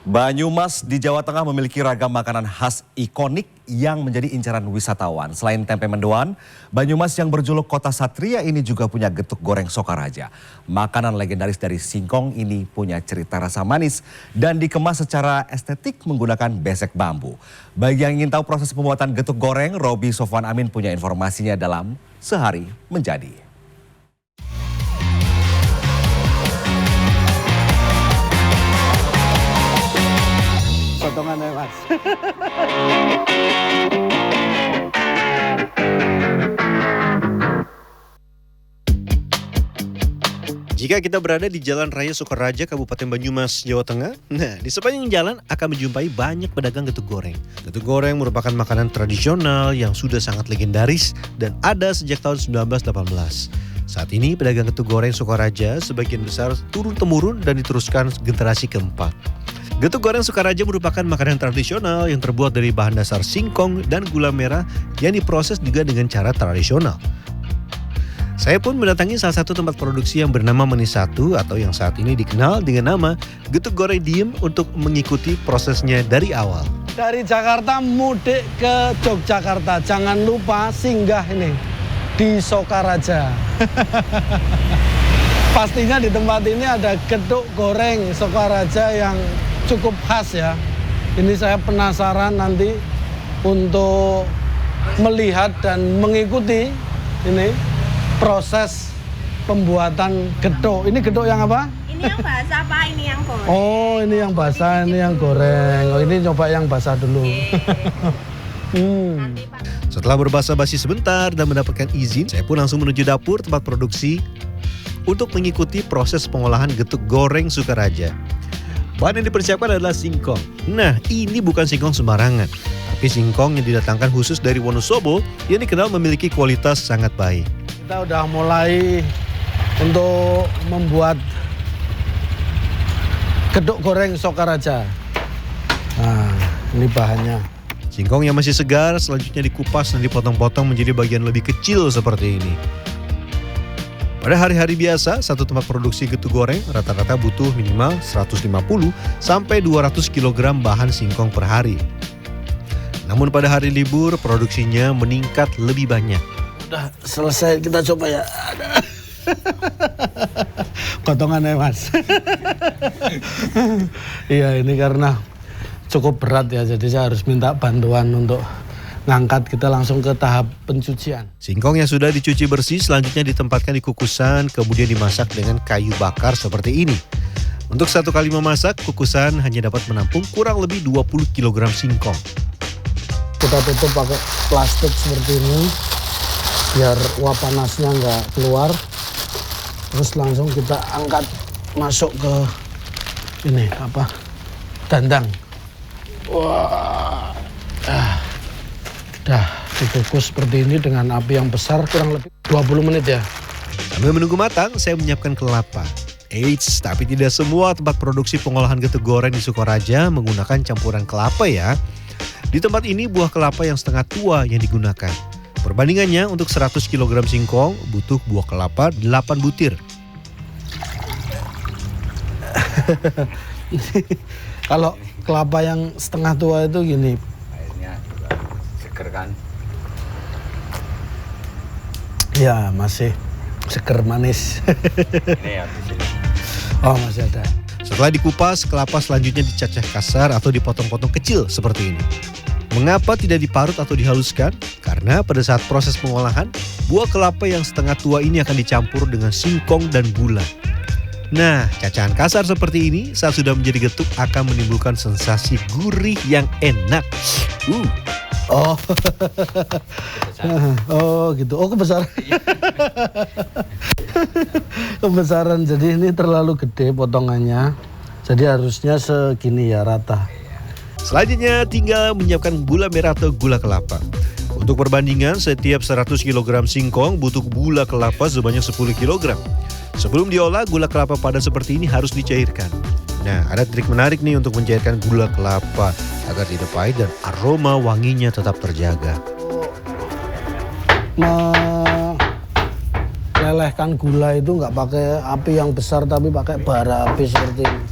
Banyumas di Jawa Tengah memiliki ragam makanan khas ikonik yang menjadi incaran wisatawan. Selain tempe mendoan, Banyumas yang berjuluk kota satria ini juga punya getuk goreng Sokaraja. Makanan legendaris dari singkong ini punya cerita rasa manis dan dikemas secara estetik menggunakan besek bambu. Bagi yang ingin tahu proses pembuatan getuk goreng, Robi Sofwan Amin punya informasinya dalam Sehari Menjadi. Potongan ya mas. Jika kita berada di Jalan Raya Sokaraja, Kabupaten Banyumas, Jawa Tengah, di sepanjang jalan akan menjumpai banyak pedagang getuk goreng. Getuk goreng merupakan makanan tradisional yang sudah sangat legendaris dan ada sejak tahun 1918. Saat ini pedagang getuk goreng Sokaraja sebagian besar turun-temurun dan diteruskan generasi keempat. Getuk goreng Sokaraja merupakan makanan tradisional yang terbuat dari bahan dasar singkong dan gula merah yang diproses juga dengan cara tradisional. Saya pun mendatangi salah satu tempat produksi yang bernama Manis Satu atau yang saat ini dikenal dengan nama Getuk Goreng Diem untuk mengikuti prosesnya dari awal. Dari Jakarta mudik ke Yogyakarta, jangan lupa singgah ini di Sokaraja. Pastinya di tempat ini ada getuk goreng Sokaraja yang cukup khas ya. Ini saya penasaran nanti untuk melihat dan mengikuti ini proses pembuatan getuk. Ini getuk yang apa? Ini yang basah Pak, ini yang goreng. Oh, ini yang basah, ini yang goreng. Oh, ini coba yang basah dulu. Nanti Pak. Setelah berbasa-basi sebentar dan mendapatkan izin, saya pun langsung menuju dapur tempat produksi untuk mengikuti proses pengolahan getuk goreng Sokaraja. Bahan yang dipersiapkan adalah singkong. Nah, ini bukan singkong sembarangan, tapi singkong yang didatangkan khusus dari Wonosobo yang dikenal memiliki kualitas sangat baik. Kita udah mulai untuk membuat getuk goreng Sokaraja. Nah, ini bahannya. Singkong yang masih segar selanjutnya dikupas dan dipotong-potong menjadi bagian lebih kecil seperti ini. Pada hari-hari biasa, satu tempat produksi getuk goreng rata-rata butuh minimal 150 sampai 200 kg bahan singkong per hari. Namun pada hari libur, produksinya meningkat lebih banyak. Udah selesai, kita coba ya. Potongannya mas. Iya, ini karena cukup berat ya, jadi saya harus minta bantuan untuk ngangkat. Kita langsung ke tahap pencucian. Singkong yang sudah dicuci bersih selanjutnya ditempatkan di kukusan, kemudian dimasak dengan kayu bakar seperti ini. Untuk satu kali memasak, kukusan hanya dapat menampung kurang lebih 20 kg singkong. Kita tutup pakai plastik seperti ini, biar uap panasnya nggak keluar. Terus langsung kita angkat masuk ke ini apa? Dandang. Wah. Dah dikukus seperti ini dengan api yang besar kurang lebih 20 menit ya. Sambil menunggu matang, saya menyiapkan kelapa. Eits, tapi tidak semua tempat produksi pengolahan getuk goreng di Sokaraja menggunakan campuran kelapa ya. Di tempat ini buah kelapa yang setengah tua yang digunakan. Perbandingannya untuk 100 kg singkong butuh buah kelapa 8 butir. Kalau kelapa yang setengah tua itu gini. Kan? Ya masih seger manis. Ini ya di sini. Oh masih ada. Setelah dikupas, kelapa selanjutnya dicacah kasar atau dipotong-potong kecil seperti ini. Mengapa tidak diparut atau dihaluskan? Karena pada saat proses pengolahan, buah kelapa yang setengah tua ini akan dicampur dengan singkong dan gula. Nah, cacahan kasar seperti ini saat sudah menjadi getuk akan menimbulkan sensasi gurih yang enak. Oh, oh gitu. Oh kebesaran. Kebesaran. Jadi ini terlalu gede potongannya. Jadi harusnya segini ya, rata. Selanjutnya tinggal menyiapkan gula merah atau gula kelapa. Untuk perbandingan, setiap 100 kg singkong butuh gula kelapa sebanyak 10 kg. Sebelum diolah, gula kelapa padat seperti ini harus dicairkan. Nah, ada trik menarik nih untuk mencairkan gula kelapa agar tidak pahit dan aroma wanginya tetap terjaga. Melelehkan gula itu nggak pakai api yang besar tapi pakai bara api seperti ini.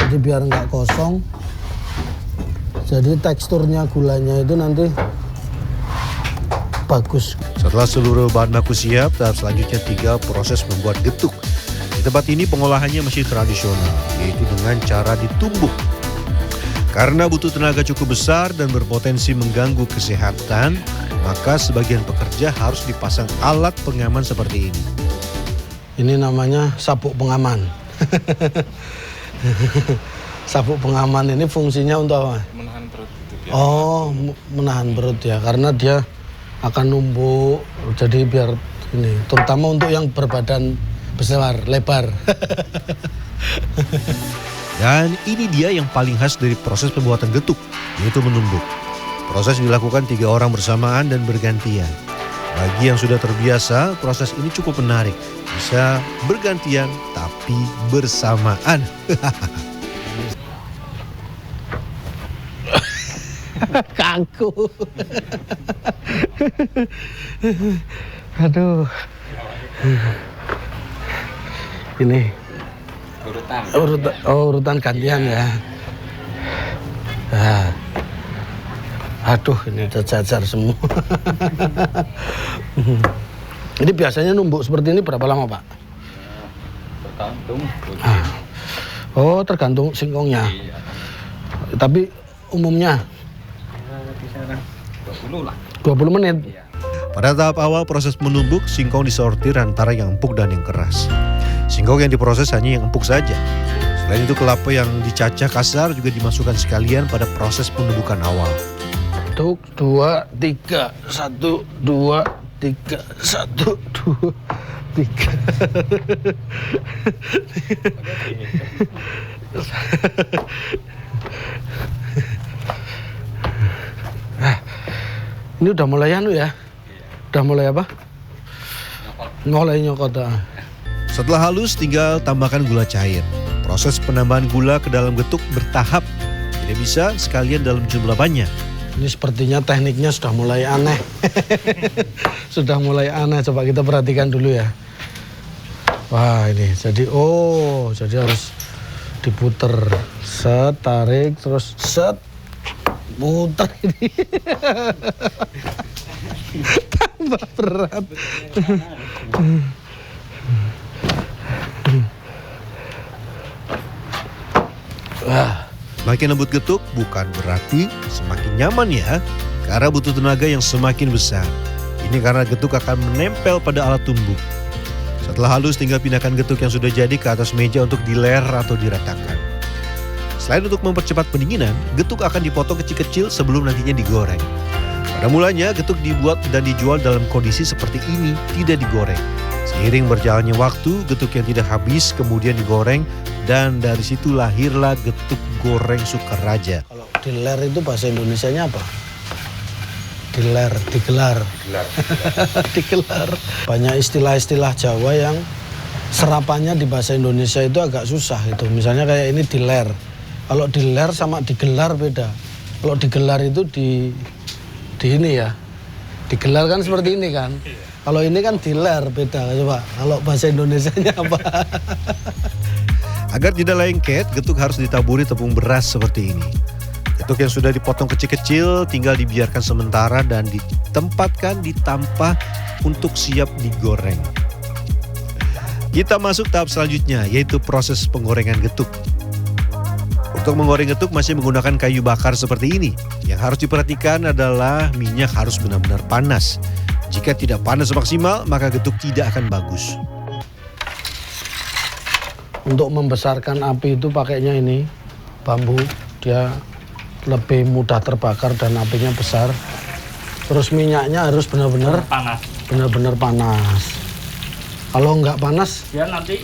Jadi biar nggak kosong. Jadi teksturnya gulanya itu nanti bagus. Setelah seluruh bahan baku siap, tahap selanjutnya tinggal proses membuat getuk. Di tempat ini pengolahannya masih tradisional, yaitu dengan cara ditumbuk. Karena butuh tenaga cukup besar dan berpotensi mengganggu kesehatan, maka sebagian pekerja harus dipasang alat pengaman seperti ini. Ini namanya sabuk pengaman. Sabuk pengaman ini fungsinya untuk apa? Menahan perut itu biar Oh, menahan perut ya, karena dia akan numpuk. Jadi biar ini, terutama untuk yang berbadan besar, lebar. Dan ini dia yang paling khas dari proses pembuatan getuk, yaitu menumbuk. Proses dilakukan 3 orang bersamaan dan bergantian. Bagi yang sudah terbiasa, proses ini cukup menarik. Bisa bergantian tapi bersamaan. Kaku. Aduh. Ini urutan. urutan gantian ya. Nah. Aduh, ini terjajar semua. Ini biasanya numbuk seperti ini berapa lama, Pak? Tergantung. Oh, tergantung singkongnya. Iya. Tapi umumnya Kisaran 20 lah. 20 menit. Iya. Pada tahap awal proses menumbuk, singkong disortir antara yang empuk dan yang keras. Singkong yang diproses hanya yang empuk saja. Selain itu kelapa yang dicacah kasar juga dimasukkan sekalian pada proses penumbukan awal. 1, 2, 3, 1, 2, 3, 1, 2, 3. Ini udah mulai anu ya? Udah mulai apa? Mulai nyokot. Setelah halus, tinggal tambahkan gula cair. Proses penambahan gula ke dalam getuk bertahap. Tidak bisa sekalian dalam jumlah banyak. Ini sepertinya tekniknya sudah mulai aneh. Sudah mulai aneh, coba kita perhatikan dulu ya. Wah ini, jadi harus diputer. Set, tarik, terus set, puter ini. Tambah berat. Wah. Makin lembut getuk bukan berarti semakin nyaman ya, karena butuh tenaga yang semakin besar. Ini karena getuk akan menempel pada alat tumbuk. Setelah halus, tinggal pindahkan getuk yang sudah jadi ke atas meja untuk diler atau diratakan. Selain untuk mempercepat pendinginan, getuk akan dipotong kecil-kecil sebelum nantinya digoreng. Pada mulanya, getuk dibuat dan dijual dalam kondisi seperti ini, tidak digoreng. Seiring berjalannya waktu, getuk yang tidak habis kemudian digoreng, dan dari situ lahirlah getuk goreng Sukaraja. Kalau diler itu bahasa Indonesianya apa? Diler, digelar. Digelar. Banyak istilah-istilah Jawa yang serapannya di bahasa Indonesia itu agak susah itu. Misalnya kayak ini diler. Kalau diler sama digelar beda. Kalau digelar itu di ini ya. Digelar kan seperti ini kan. Kalau ini kan diler beda. Coba kalau bahasa Indonesianya apa? Agar tidak lengket, getuk harus ditaburi tepung beras seperti ini. Getuk yang sudah dipotong kecil-kecil tinggal dibiarkan sementara dan ditempatkan di tampah untuk siap digoreng. Kita masuk tahap selanjutnya, yaitu proses penggorengan getuk. Untuk menggoreng getuk masih menggunakan kayu bakar seperti ini. Yang harus diperhatikan adalah minyak harus benar-benar panas. Jika tidak panas maksimal, maka getuk tidak akan bagus. Untuk membesarkan api itu pakainya ini bambu, dia lebih mudah terbakar dan apinya besar. Terus minyaknya harus benar-benar Panas. benar-benar panas. Kalau nggak panas, Dia nanti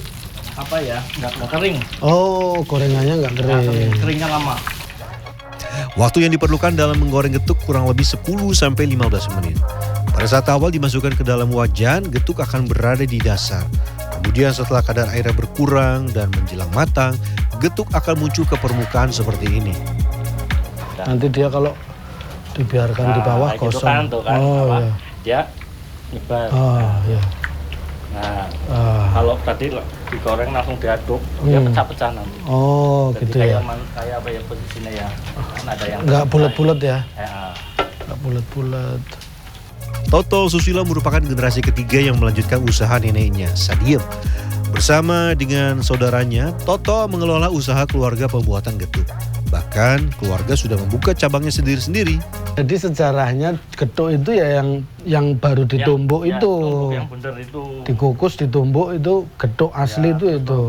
apa ya? Nggak kering. oh gorengannya nggak Nggak kering. kering. Keringnya lama. Waktu yang diperlukan dalam menggoreng getuk kurang lebih 10-15 menit. Pada saat awal dimasukkan ke dalam wajan, getuk akan berada di dasar. Kemudian setelah kadar airnya berkurang dan menjelang matang, getuk akan muncul ke permukaan seperti ini. Nanti dia kalau dibiarkan di bawah gitu kosong. kan, tuh kan, Oh apa, ya. Dia nyebar. Oh ya. Nah, Ah. kalau tadi digoreng langsung diaduk, dia pecah-pecah nanti. Oh, Jadi gitu ya. kayak apa ya posisinya ya? Kan ada yang Nggak bulat-bulat ya? Ya. Nggak bulat-bulat. Toto Susilo merupakan generasi ketiga yang melanjutkan usaha neneknya, Sadiem. Bersama dengan saudaranya, Toto mengelola usaha keluarga pembuatan getuk. Bahkan keluarga sudah membuka cabangnya sendiri-sendiri. Jadi sejarahnya getuk itu ya yang baru ditumbuk itu. Tumbuk yang bener itu. Dikukus, ditumbuk itu getuk asli Ya, itu.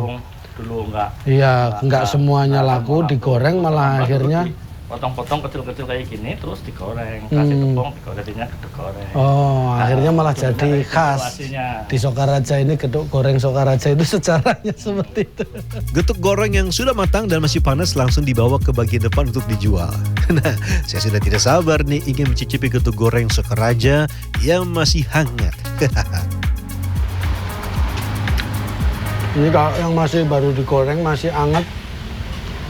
Dulu enggak. Iya, nggak semuanya nggak laku, semua digoreng malah Baru akhirnya. potong-potong kecil-kecil kayak gini, terus digoreng, kasih tepung, digorengnya geduk goreng. Oh, akhirnya malah Dulunya jadi itu khas. aslinya. Di Sokaraja ini getuk goreng Sokaraja itu sejarahnya seperti itu. Getuk goreng yang sudah matang dan masih panas langsung dibawa ke bagian depan untuk dijual. Nah, saya sudah tidak sabar nih ingin mencicipi getuk goreng Sokaraja yang masih hangat. Ini kalau yang masih baru digoreng, masih hangat,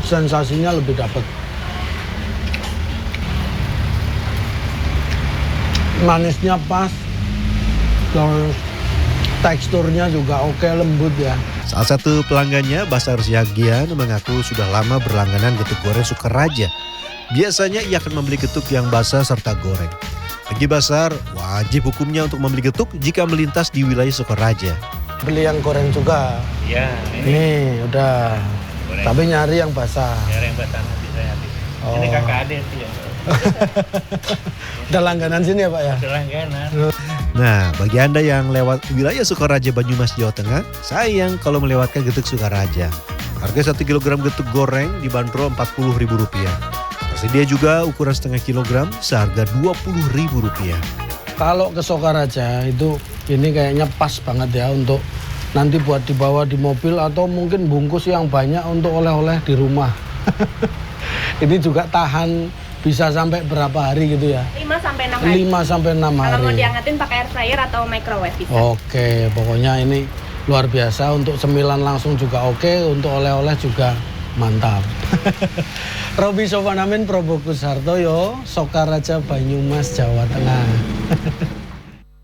sensasinya lebih dapat. Manisnya pas, terus teksturnya juga oke, lembut ya. Salah satu pelanggannya, Basar Siagian, mengaku sudah lama berlangganan getuk goreng Sokaraja. Biasanya ia akan membeli getuk yang basah serta goreng. Bagi Basar, wajib hukumnya untuk membeli getuk jika melintas di wilayah Sokaraja. Beli yang goreng juga. Iya, Nih, udah. Goreng. Tapi nyari yang basah. yang basah nanti saya nanti. Oh. Ini kakak adik sih ya. Udah langganan sini ya Pak ya? Langganan. Nah, bagi Anda yang lewat wilayah Sokaraja, Banyumas, Jawa Tengah, sayang kalau melewatkan getuk Sokaraja. Harga 1 kg getuk goreng dibanderol Rp40.000. Tersedia juga ukuran setengah kilogram seharga Rp20.000. Kalau ke Sokaraja itu ini kayaknya pas banget ya untuk nanti buat dibawa di mobil atau mungkin bungkus yang banyak untuk oleh-oleh di rumah. Ini juga tahan bisa sampai berapa hari gitu ya? 5 sampai 6 hari. 5 sampai 6 hari. Kalau mau diangetin pakai air fryer atau microwave bisa. Oke, pokoknya ini luar biasa untuk cemilan langsung juga oke, untuk oleh-oleh juga mantap. Roby Sofanamin, Probokus Hartoyo, Sokaraja, Banyumas, Jawa Tengah.